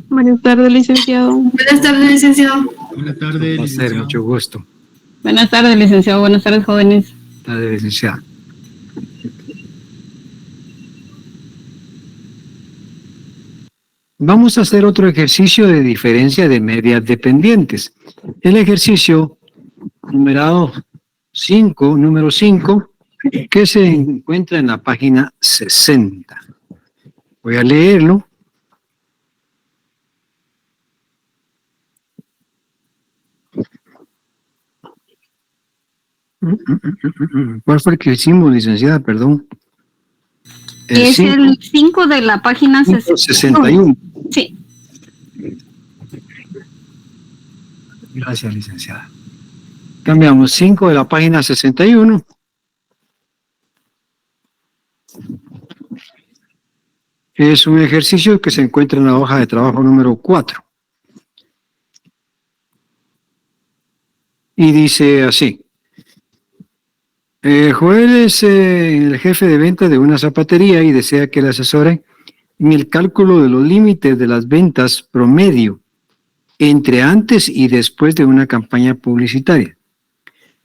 Buenas tardes, licenciado. Buenas tardes, licenciado. Buenas tardes, licenciado. Mucho gusto. Buenas tardes, licenciado. Buenas tardes, jóvenes. Buenas tardes, licenciada. Vamos a hacer otro ejercicio de diferencia de medias dependientes. El ejercicio número 5, que se encuentra en la página 60. Voy a leerlo. ¿Cuál fue el que hicimos, licenciada? Perdón. Es el 5 de la página 61. Sí. Gracias, licenciada. Cambiamos 5 de la página 61. Es un ejercicio que se encuentra en la hoja de trabajo número 4. Y dice así. Joel es el jefe de venta de una zapatería y desea que le asesore en el cálculo de los límites de las ventas promedio entre antes y después de una campaña publicitaria.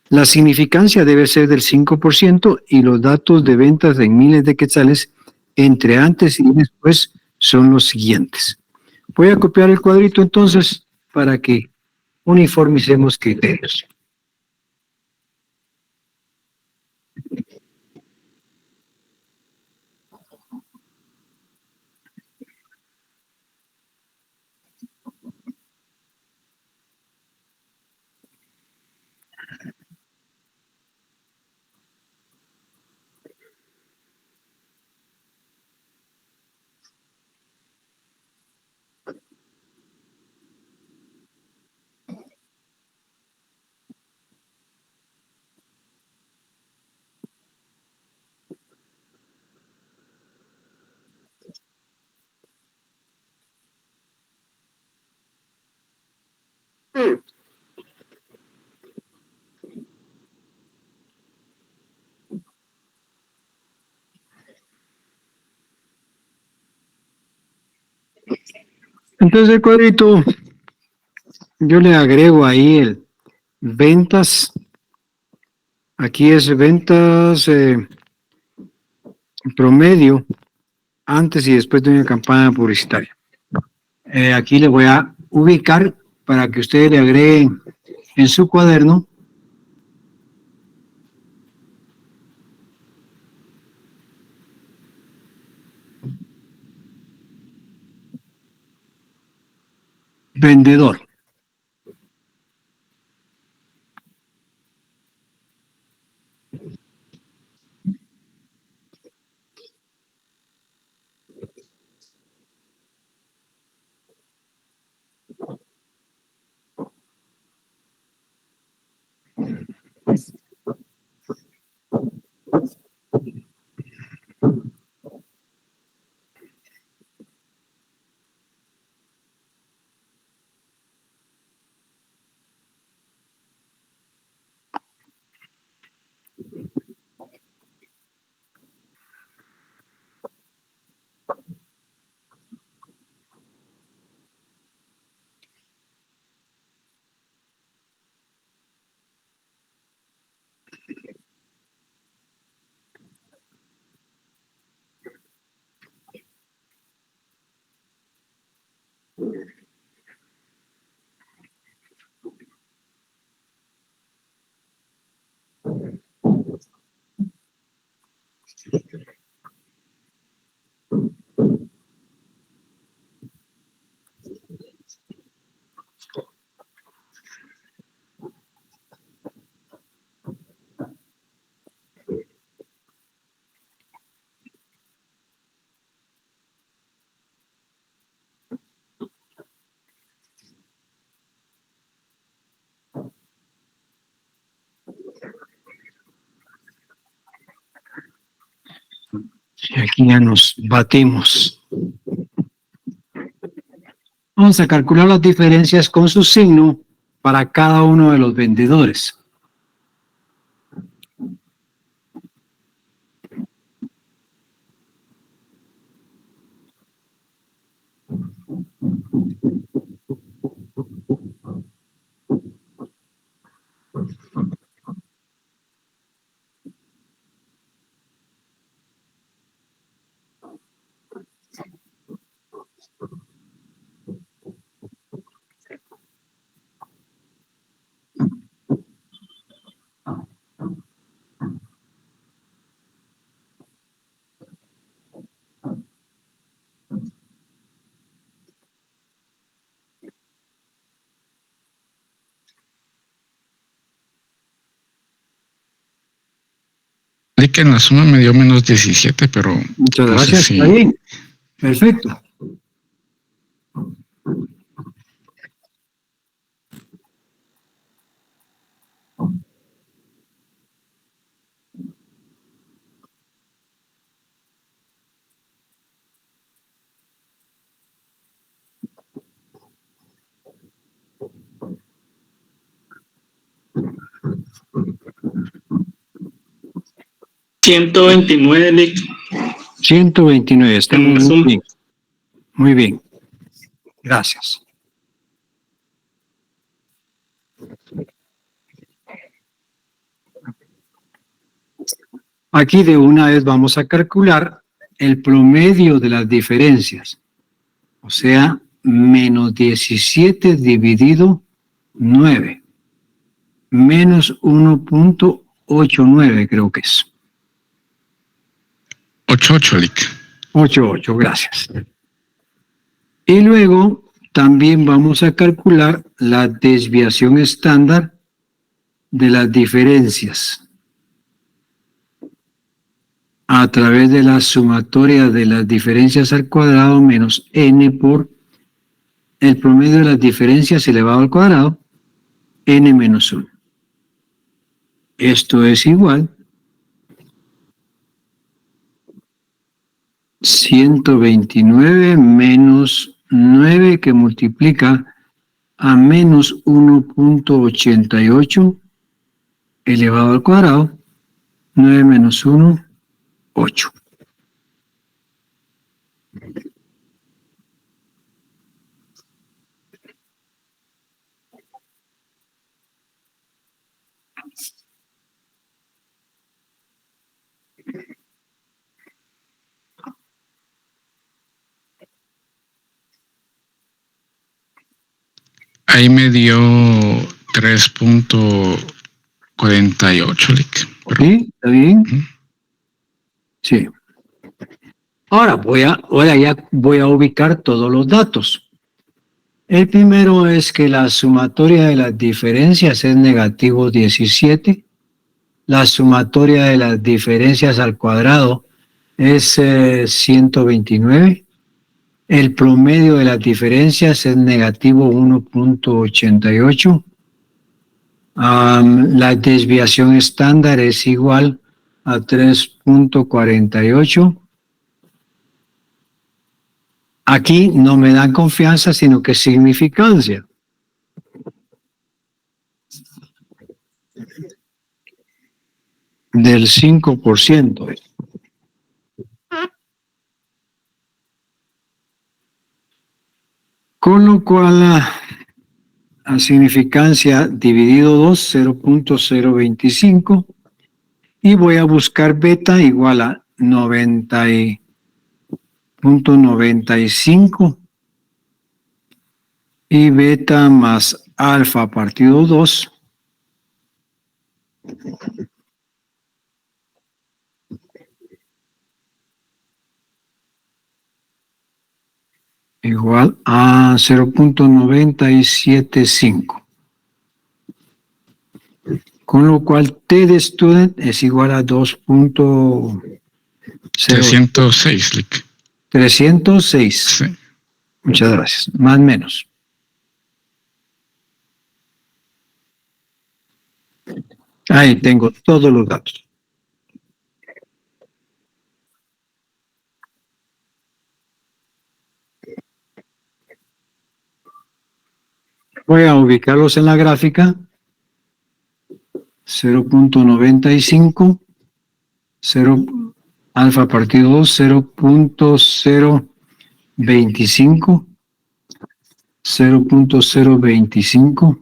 La significancia debe ser del 5% y los datos de ventas en miles de quetzales entre antes y después son los siguientes. Voy a copiar el cuadrito entonces para que uniformicemos criterios. Entonces el cuadrito, yo le agrego ahí el ventas. Aquí es ventas promedio antes y después de una campaña publicitaria. Aquí le voy a ubicar para que ustedes le agreguen en su cuaderno vendedor. Y aquí ya nos batimos. Vamos a calcular las diferencias con su signo para cada uno de los vendedores. De que en la suma me dio menos 17, pero Muchas no sé gracias. si... Está bien. Perfecto. $129, Lick. 129. Estamos En la muy suma. bien. Muy bien. Gracias. Aquí de una vez vamos a calcular el promedio de las diferencias. O sea, menos 17 dividido 9. Menos 1.89 creo que es. 8, Lick. 88, gracias. Y luego también vamos a calcular la desviación estándar de las diferencias a través de la sumatoria de las diferencias al cuadrado menos n por el promedio de las diferencias elevado al cuadrado, n menos 1. Esto es igual a 129 menos 9 que multiplica a menos 1.88 elevado al cuadrado, 9 menos 1, 8. Ahí me dio 3.48, Lick. ¿Sí? ¿Está bien? Ujú. Sí. Ahora ya voy a ubicar todos los datos. El primero es que la sumatoria de las diferencias es negativo 17. La sumatoria de las diferencias al cuadrado es 129. El promedio de las diferencias es negativo 1.88. La desviación estándar es igual a 3.48. Aquí no me dan confianza, sino que significancia. Del 5%. Con lo cual, la significancia dividido 2, 0.025. Y voy a buscar beta igual a 90.95. Y beta más alfa partido 2 igual a 0.975. Con lo cual T de student es igual a 306, Lick. 306. Sí. Muchas gracias. Más o menos. Ahí tengo todos los datos. Voy a ubicarlos en la gráfica. 0.95, 0 alfa partido 2, 0.025, 0.025,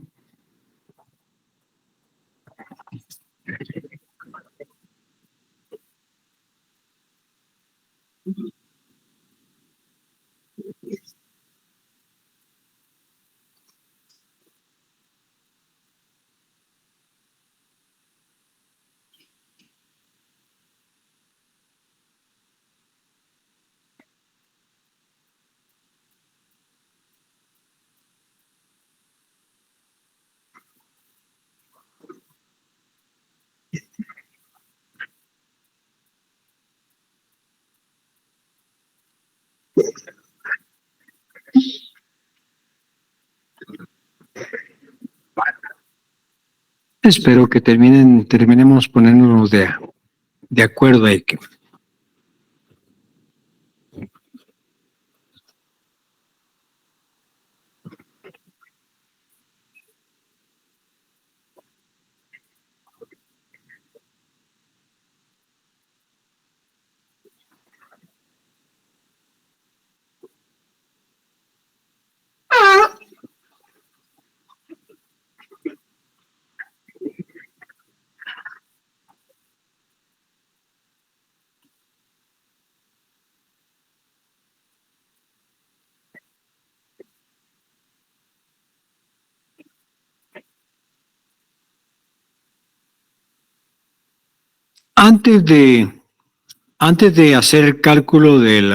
Espero que terminemos poniéndonos de acuerdo ahí. Antes de hacer el cálculo del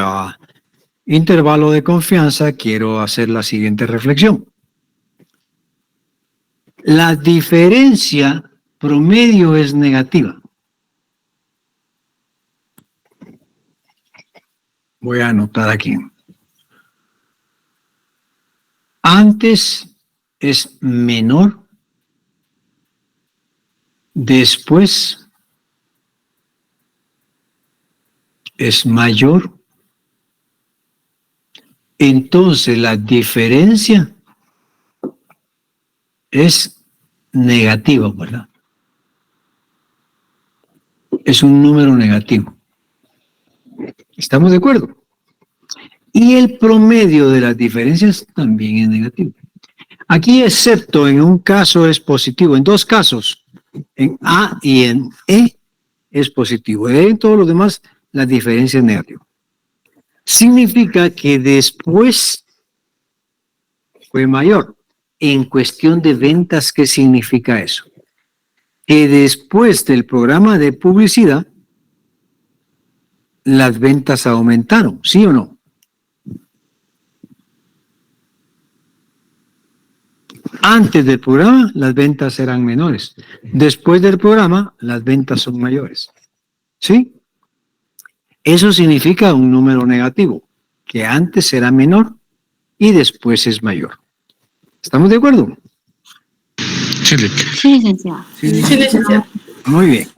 intervalo de confianza, quiero hacer la siguiente reflexión. La diferencia promedio es negativa. Voy a anotar aquí. Antes es menor, después es mayor, entonces la diferencia es negativa, ¿verdad? Es un número negativo. ¿Estamos de acuerdo? Y el promedio de las diferencias también es negativo. Aquí, excepto en un caso es positivo, en dos casos, en A y en E es positivo. En todos los demás, la diferencia es negativa. Significa que después fue mayor. En cuestión de ventas, ¿qué significa eso? Que después del programa de publicidad, las ventas aumentaron, ¿sí o no? Antes del programa, las ventas eran menores. Después del programa, las ventas son mayores. ¿Sí? Eso significa un número negativo, que antes era menor y después es mayor. ¿Estamos de acuerdo? Sí, Lick. Sí, licenciado. Sí, licenciado. Muy bien.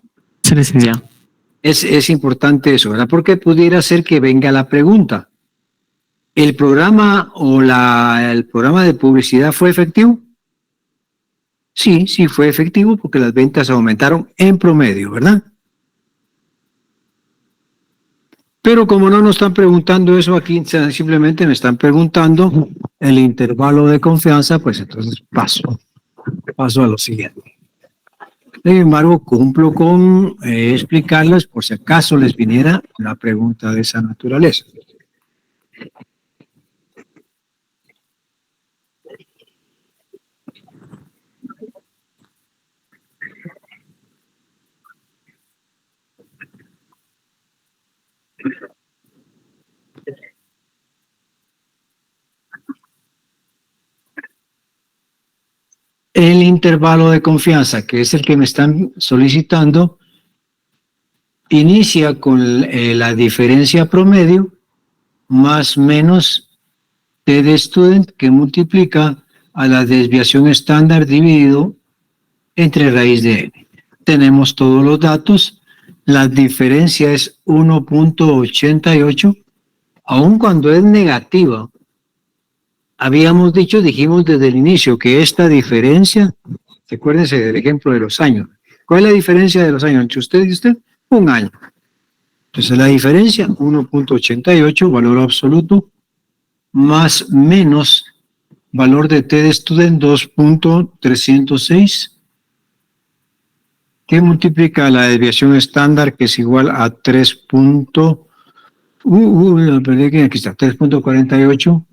Sí, licenciado. Es importante eso, ¿verdad? Porque pudiera ser que venga la pregunta. ¿El programa o el programa de publicidad fue efectivo? Sí, sí fue efectivo porque las ventas aumentaron en promedio, ¿verdad? Pero como no nos están preguntando eso aquí, simplemente me están preguntando el intervalo de confianza, pues entonces paso a lo siguiente. Sin embargo, cumplo con explicarles por si acaso les viniera una pregunta de esa naturaleza. El intervalo de confianza, que es el que me están solicitando, inicia con la diferencia promedio más menos T de student, que multiplica a la desviación estándar dividido entre raíz de n. Tenemos todos los datos. La diferencia es 1.88, aun cuando es negativa. Dijimos desde el inicio que esta diferencia, recuérdense del ejemplo de los años. ¿Cuál es la diferencia de los años entre usted y usted? Un año. Entonces la diferencia, 1.88, valor absoluto, más menos valor de T de student, 2.306, que multiplica la desviación estándar, que es igual a 3.48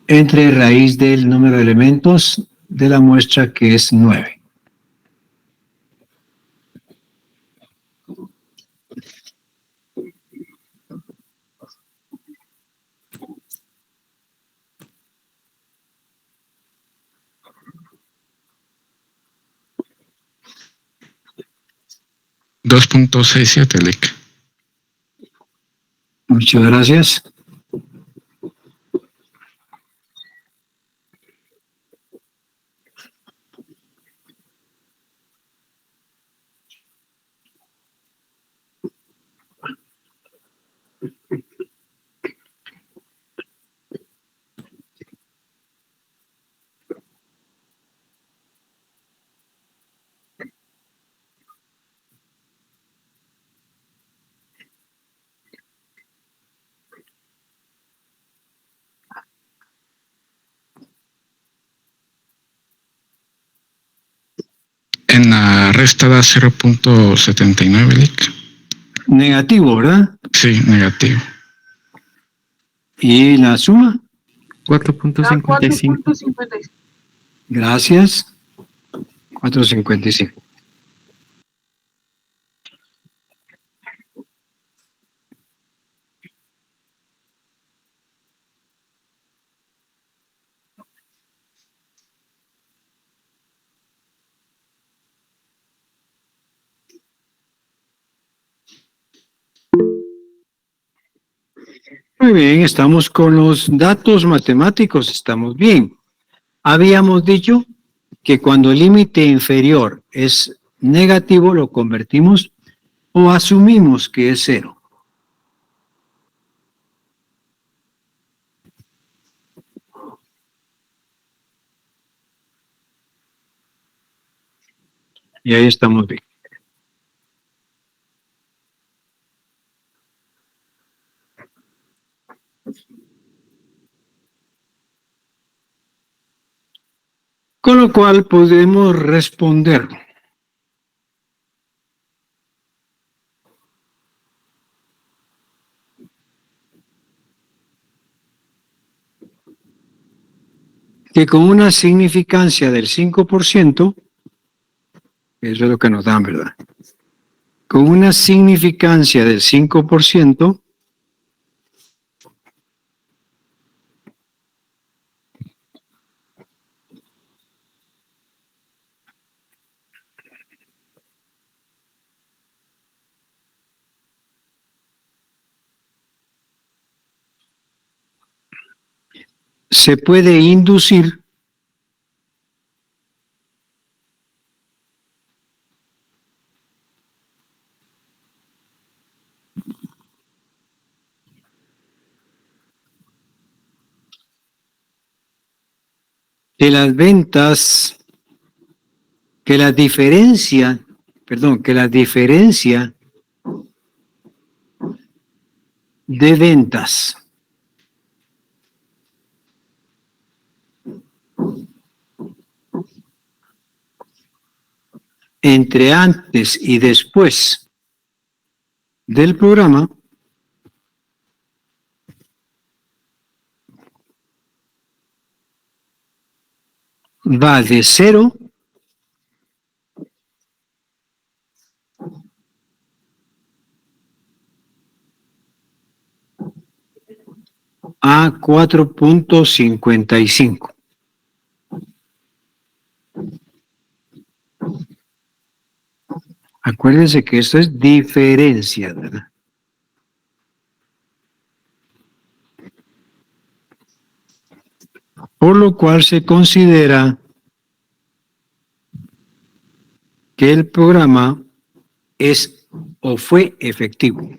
entre raíz del número de elementos de la muestra, que es 9. $2.67, Lick. Muchas gracias. En la resta da 0.79, Lic. Negativo, ¿verdad? Sí, negativo. ¿Y la suma? 4.55. 4.55. Gracias. 4.55. Muy bien, estamos con los datos matemáticos, estamos bien. Habíamos dicho que cuando el límite inferior es negativo, lo convertimos o asumimos que es cero. Y ahí estamos bien. Con lo cual podemos responder. Que con una significancia del 5%, eso es lo que nos dan, ¿verdad? Con una significancia del 5%, se puede inducir que las ventas, que la diferencia de ventas entre antes y después del programa va de 0 a 4.55. Acuérdense que esto es diferencia, ¿verdad? Por lo cual se considera que el programa es o fue efectivo.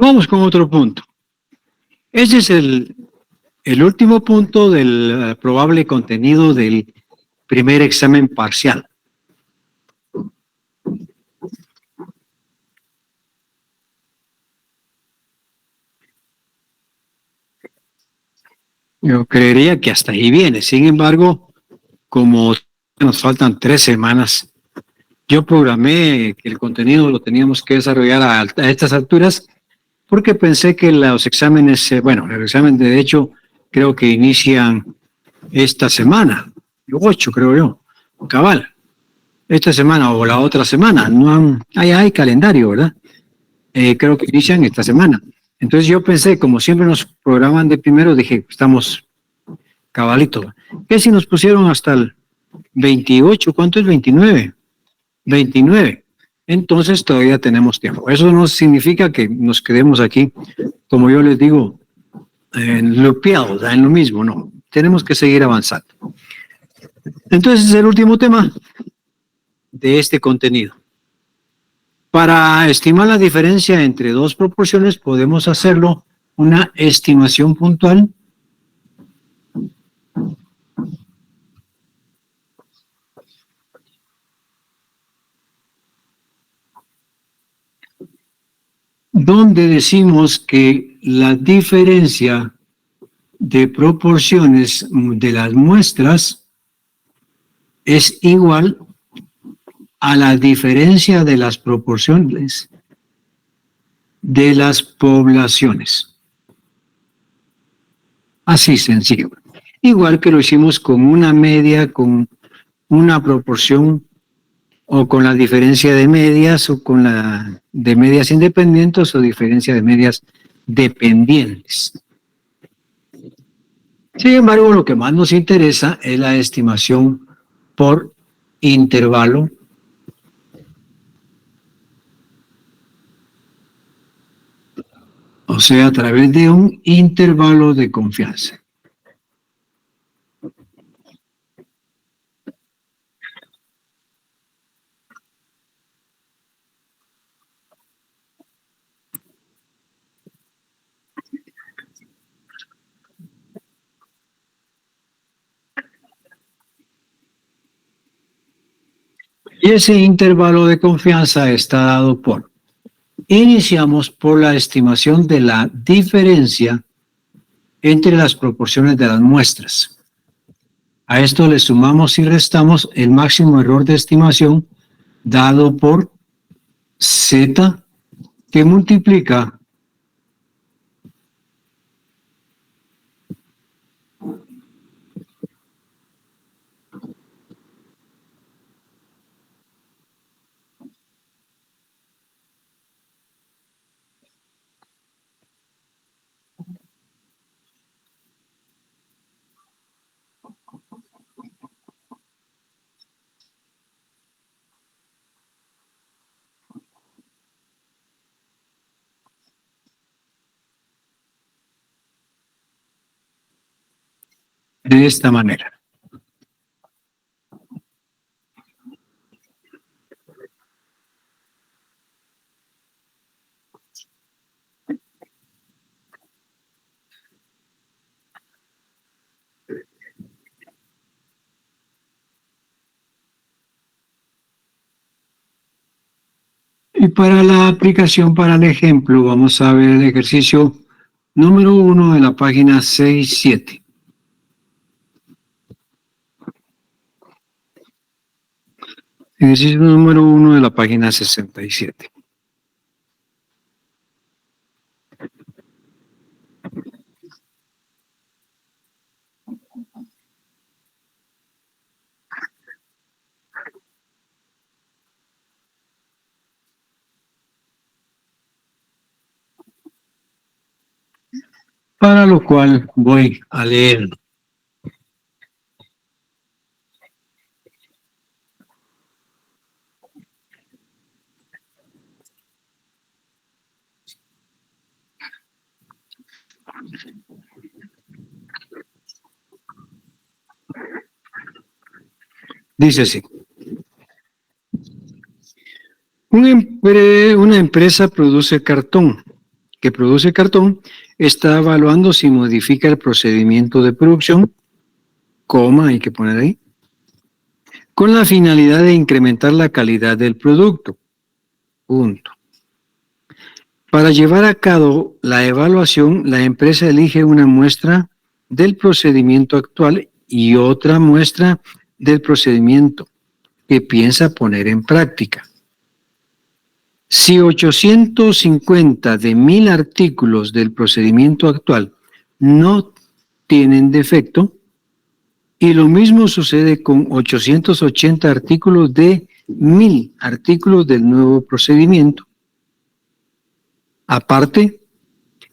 Vamos con otro punto. Ese es el último punto del probable contenido del primer examen parcial. Yo creería que hasta ahí viene. Sin embargo, como nos faltan 3 semanas, yo programé que el contenido lo teníamos que desarrollar a estas alturas porque pensé que los exámenes, el examen de hecho creo que inician esta semana, 8 creo yo, cabal, esta semana o la otra semana, hay calendario, ¿verdad? Creo que inician esta semana. Entonces yo pensé, como siempre nos programan de primero, dije, estamos cabalito. ¿Qué si nos pusieron hasta el 28? ¿Cuánto es 29? 29. Entonces todavía tenemos tiempo. Eso no significa que nos quedemos aquí, como yo les digo, lupeados, en lo mismo, no. Tenemos que seguir avanzando. Entonces es el último tema de este contenido. Para estimar la diferencia entre dos proporciones podemos hacerlo una estimación puntual donde decimos que la diferencia de proporciones de las muestras es igual a la diferencia de las proporciones de las poblaciones. Así sencillo. Igual que lo hicimos con una media, con una proporción, o con la diferencia de medias, o con la de medias independientes, o diferencia de medias dependientes. Sin embargo, lo que más nos interesa es la estimación por intervalo o sea, a través de un intervalo de confianza. Y ese intervalo de confianza está dado por, iniciamos por la estimación de la diferencia entre las proporciones de las muestras. A esto le sumamos y restamos el máximo error de estimación dado por Z, que multiplica de esta manera. Y para la aplicación, para el ejemplo, vamos a ver el ejercicio número 1 de la página 6-7. Ejercicio número 1 de la página 67. Para lo cual voy a leer. Dice así. Una empresa produce cartón que produce cartón está evaluando si modifica el procedimiento de producción, coma, hay que poner ahí, con la finalidad de incrementar la calidad del producto. Punto. Para llevar a cabo la evaluación, la empresa elige una muestra del procedimiento actual y otra muestra del procedimiento que piensa poner en práctica. Si 850 de 1000 artículos del procedimiento actual no tienen defecto, y lo mismo sucede con 880 artículos de 1000 artículos del nuevo procedimiento. Aparte,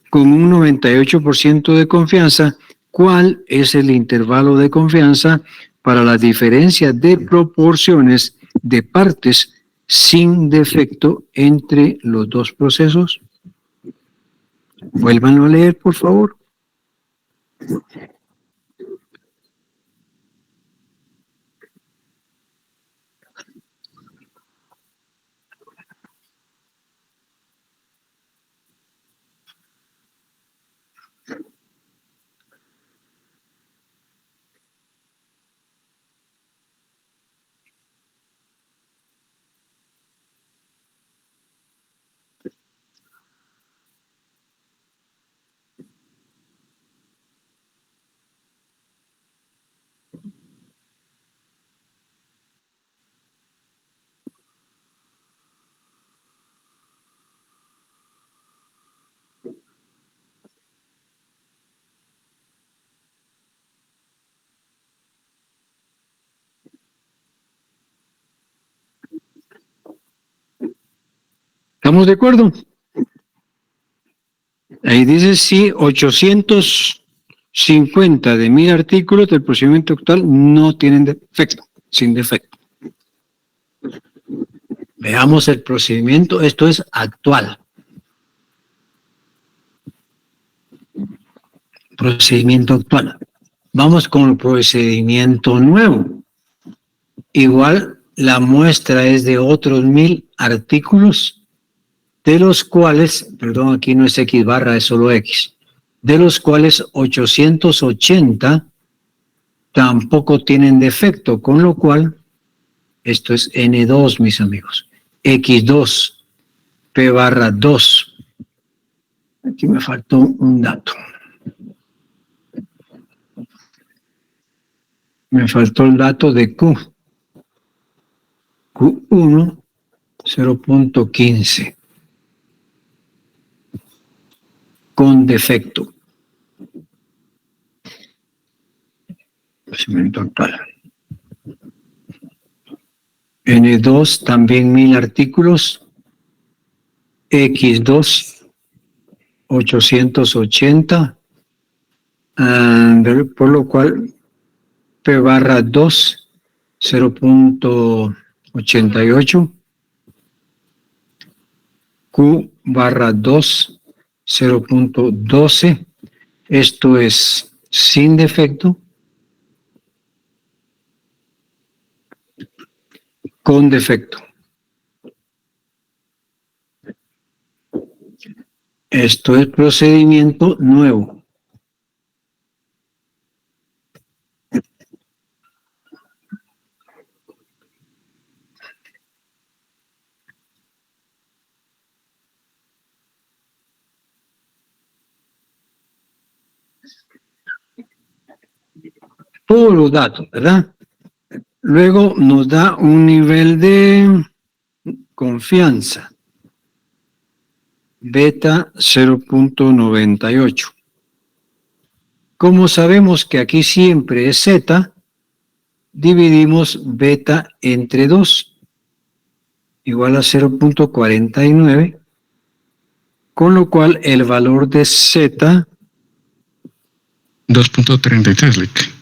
con un 98% de confianza, ¿cuál es el intervalo de confianza para la diferencia de proporciones de partes sin defecto entre los dos procesos? Vuélvanlo a leer, por favor. ¿Estamos de acuerdo? Ahí dice si 850 de 1000 artículos del procedimiento actual no tienen defecto, sin defecto. Veamos el procedimiento, esto es actual. Procedimiento actual. Vamos con el procedimiento nuevo. Igual la muestra es de otros 1000 artículos, de los cuales, perdón, aquí no es X barra, es solo X, de los cuales 880 tampoco tienen defecto, con lo cual, esto es N2, mis amigos, X2, P barra 2. Aquí me faltó un dato. Me faltó el dato de Q. Q1, 0.15. Con defecto. Procedimiento actual. N2, también 1000 artículos. X2, 880. Por lo cual, P barra 2, 0.88. Q barra 2, 0.12, esto es sin defecto, con defecto. Esto es procedimiento nuevo. Todos los datos, ¿verdad? Luego nos da un nivel de confianza. Beta 0.98. Como sabemos que aquí siempre es Z, dividimos beta entre 2, igual a 0.49, con lo cual el valor de Z... 2.33, Lick.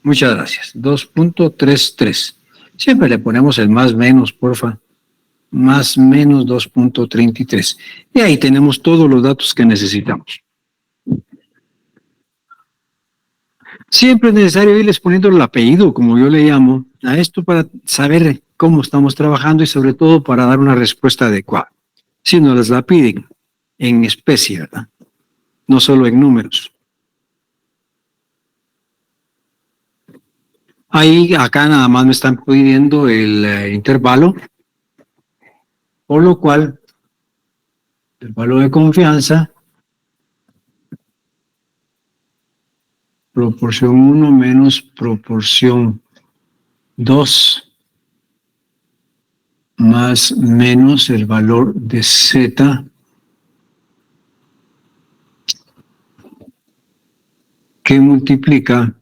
Muchas gracias. 2.33. Siempre le ponemos el más menos, porfa. Más menos 2.33. Y ahí tenemos todos los datos que necesitamos. Siempre es necesario irles poniendo el apellido, como yo le llamo, a esto para saber cómo estamos trabajando y sobre todo para dar una respuesta adecuada. Si nos la piden, en especie, ¿verdad? No solo en números. Ahí, acá nada más me están pidiendo el intervalo, por lo cual el valor de confianza, proporción 1 menos proporción 2 más menos el valor de Z que multiplica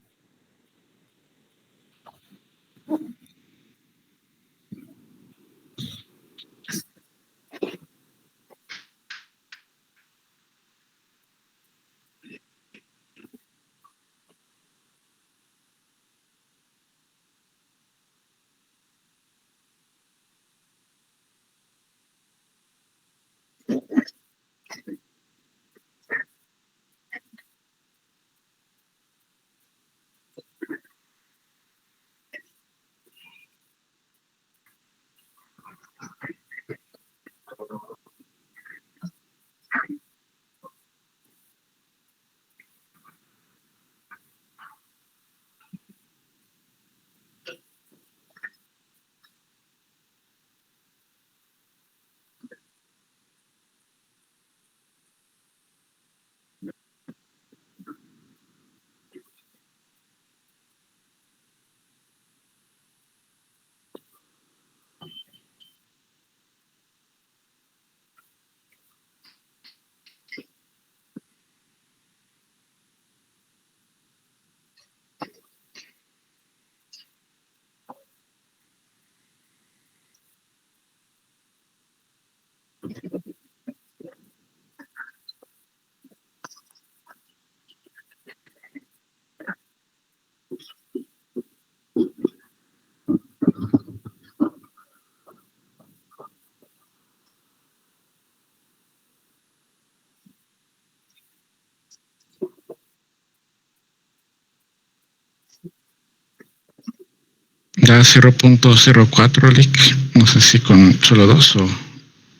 Da 0.04 Lick. No sé si con solo dos o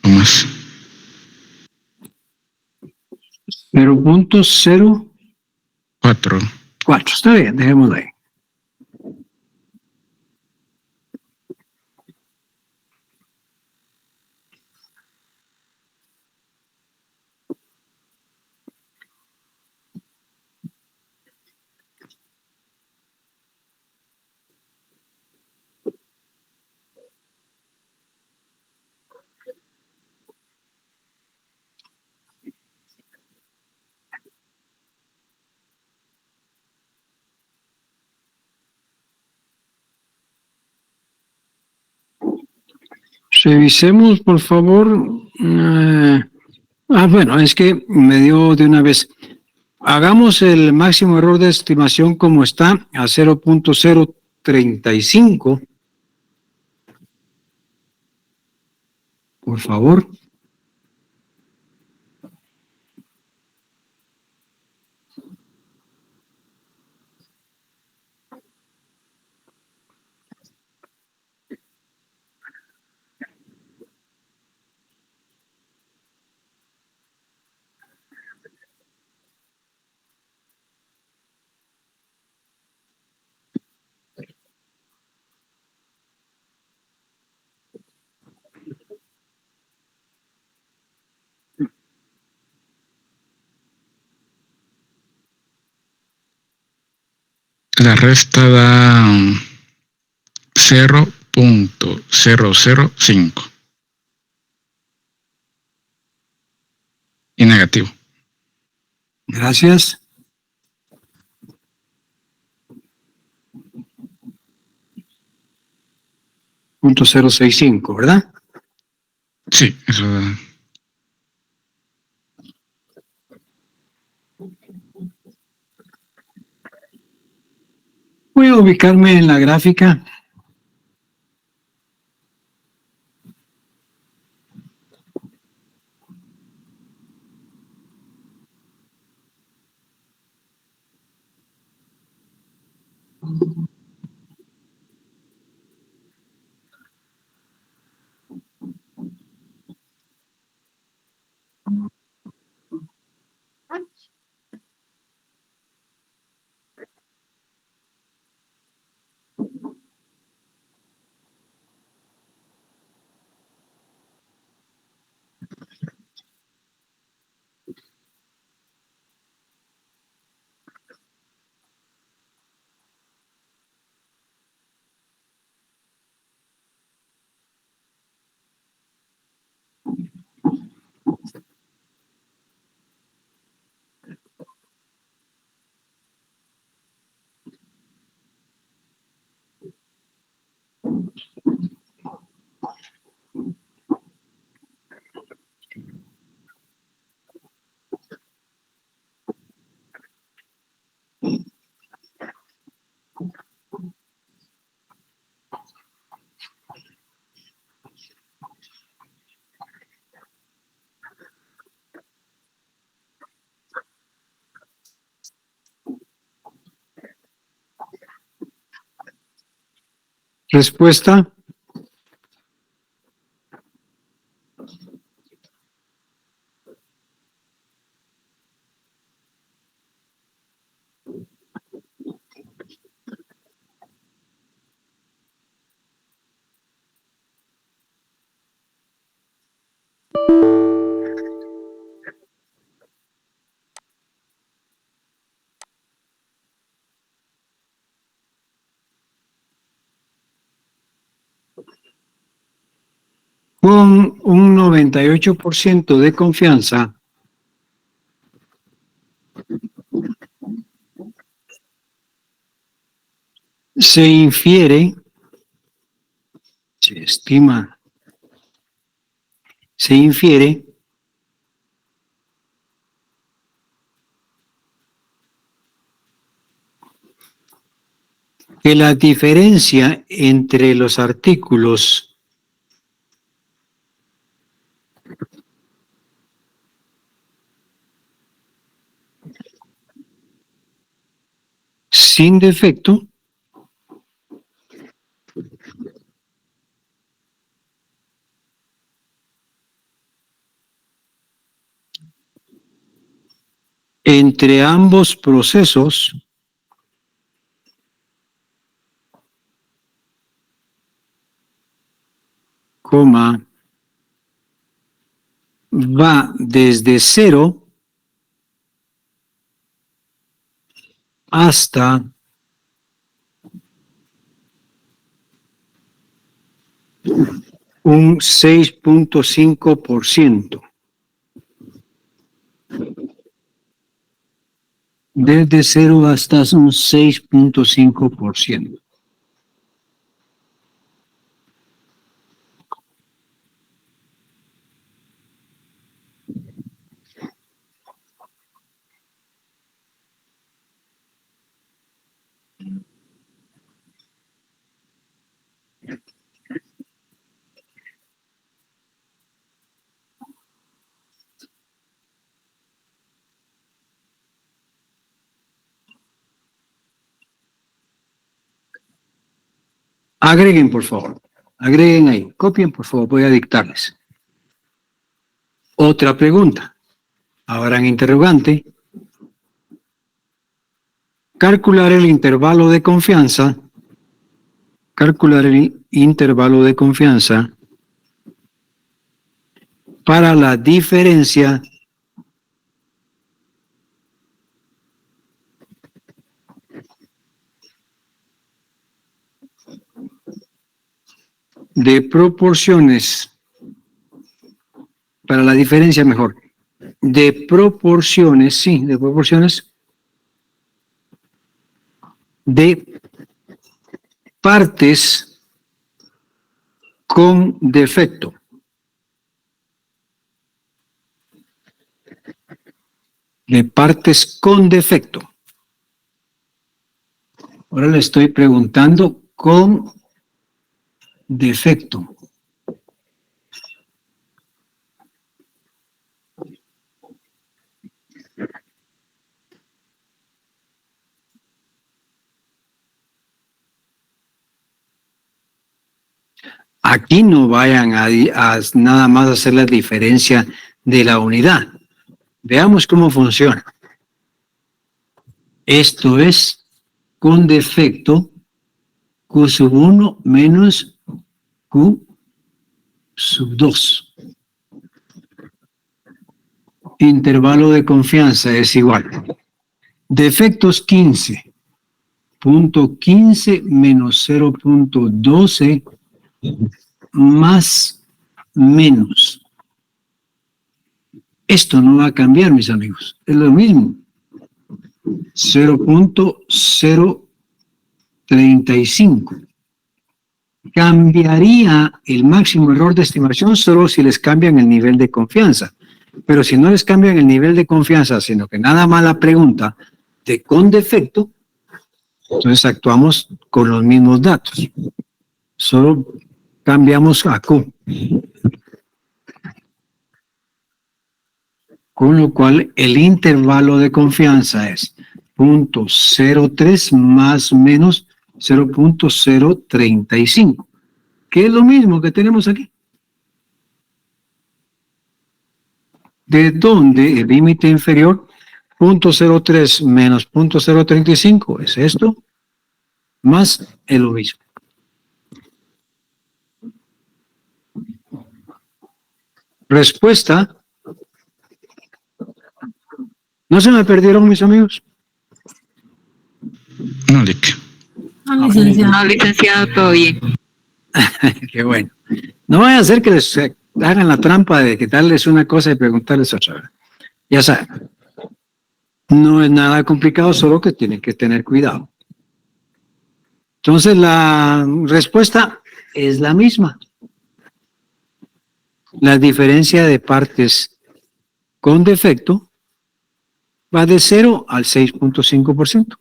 más. 0.04. 4. Está bien, dejémoslo ahí. Revisemos, por favor. Bueno, es que me dio de una vez. Hagamos el máximo error de estimación como está a 0.035. Por favor. La resta da 0.005. Y negativo. Gracias. .065, ¿verdad? Sí, eso da. Voy a ubicarme en la gráfica. Respuesta. Con un 98% de confianza, se infiere, se estima, se infiere que la diferencia entre los artículos sin defecto entre ambos procesos coma, va desde 0 hasta un 6.5%. Desde 0 hasta un 6.5%. Agreguen, por favor. Agreguen ahí. Copien, por favor. Voy a dictarles. Otra pregunta. Ahora en interrogante. Calcular el intervalo de confianza. Calcular el intervalo de confianza para la diferencia de proporciones, para la diferencia mejor, de proporciones, sí, de proporciones de partes con defecto. De partes con defecto. Ahora le estoy preguntando con defecto. Aquí no vayan a nada más hacer la diferencia de la unidad. Veamos cómo funciona. Esto es con defecto Q sub 1 menos Q sub 2. Intervalo de confianza es igual. Defectos 15. Punto 15 menos 0.12 más menos. Esto no va a cambiar, mis amigos. Es lo mismo. 0.035. Cambiaría el máximo error de estimación solo si les cambian el nivel de confianza. Pero si no les cambian el nivel de confianza, sino que nada más la pregunta de con defecto, entonces actuamos con los mismos datos. Solo cambiamos a Q. Con lo cual el intervalo de confianza es 0.03 más o menos 0.035, que es lo mismo que tenemos aquí. De donde el límite inferior, 0.03 menos 0.035, es esto, más es lo mismo. Respuesta. ¿No se me perdieron, mis amigos? No, Lic. No, licenciado. No, licenciado, todo bien. Qué bueno. No vaya a ser que les hagan la trampa de quitarles una cosa y preguntarles otra. Ya saben. No es nada complicado, solo que tienen que tener cuidado. Entonces, la respuesta es la misma. La diferencia de partes con defecto va de 0 al 6.5%.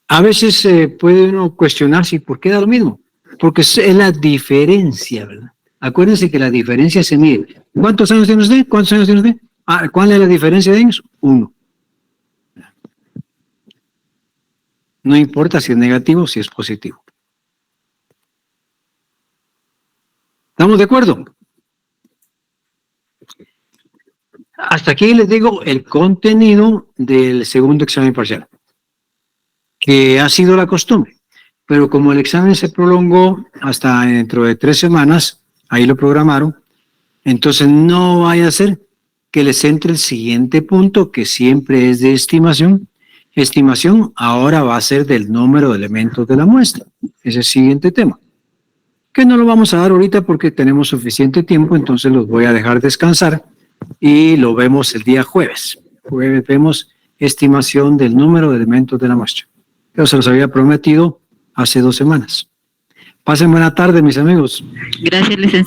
A veces puede uno cuestionarse por qué da lo mismo. Porque es la diferencia, ¿verdad? Acuérdense que la diferencia se mide. ¿Cuántos años tiene usted? ¿Cuántos años tiene usted? ¿Cuál es la diferencia de ellos? 1. No importa si es negativo o si es positivo. ¿Estamos de acuerdo? Hasta aquí les digo el contenido del segundo examen parcial, que ha sido la costumbre. Pero como el examen se prolongó hasta dentro de 3 semanas, ahí lo programaron, entonces no vaya a ser que les entre el siguiente punto, que siempre es de estimación. Estimación ahora va a ser del número de elementos de la muestra. Ese es el siguiente tema, que no lo vamos a dar ahorita porque tenemos suficiente tiempo, entonces los voy a dejar descansar y lo vemos el día jueves. Jueves vemos estimación del número de elementos de la muestra. Yo se los había prometido hace 2 semanas. Pasen buena tarde, mis amigos. Gracias, licenciado.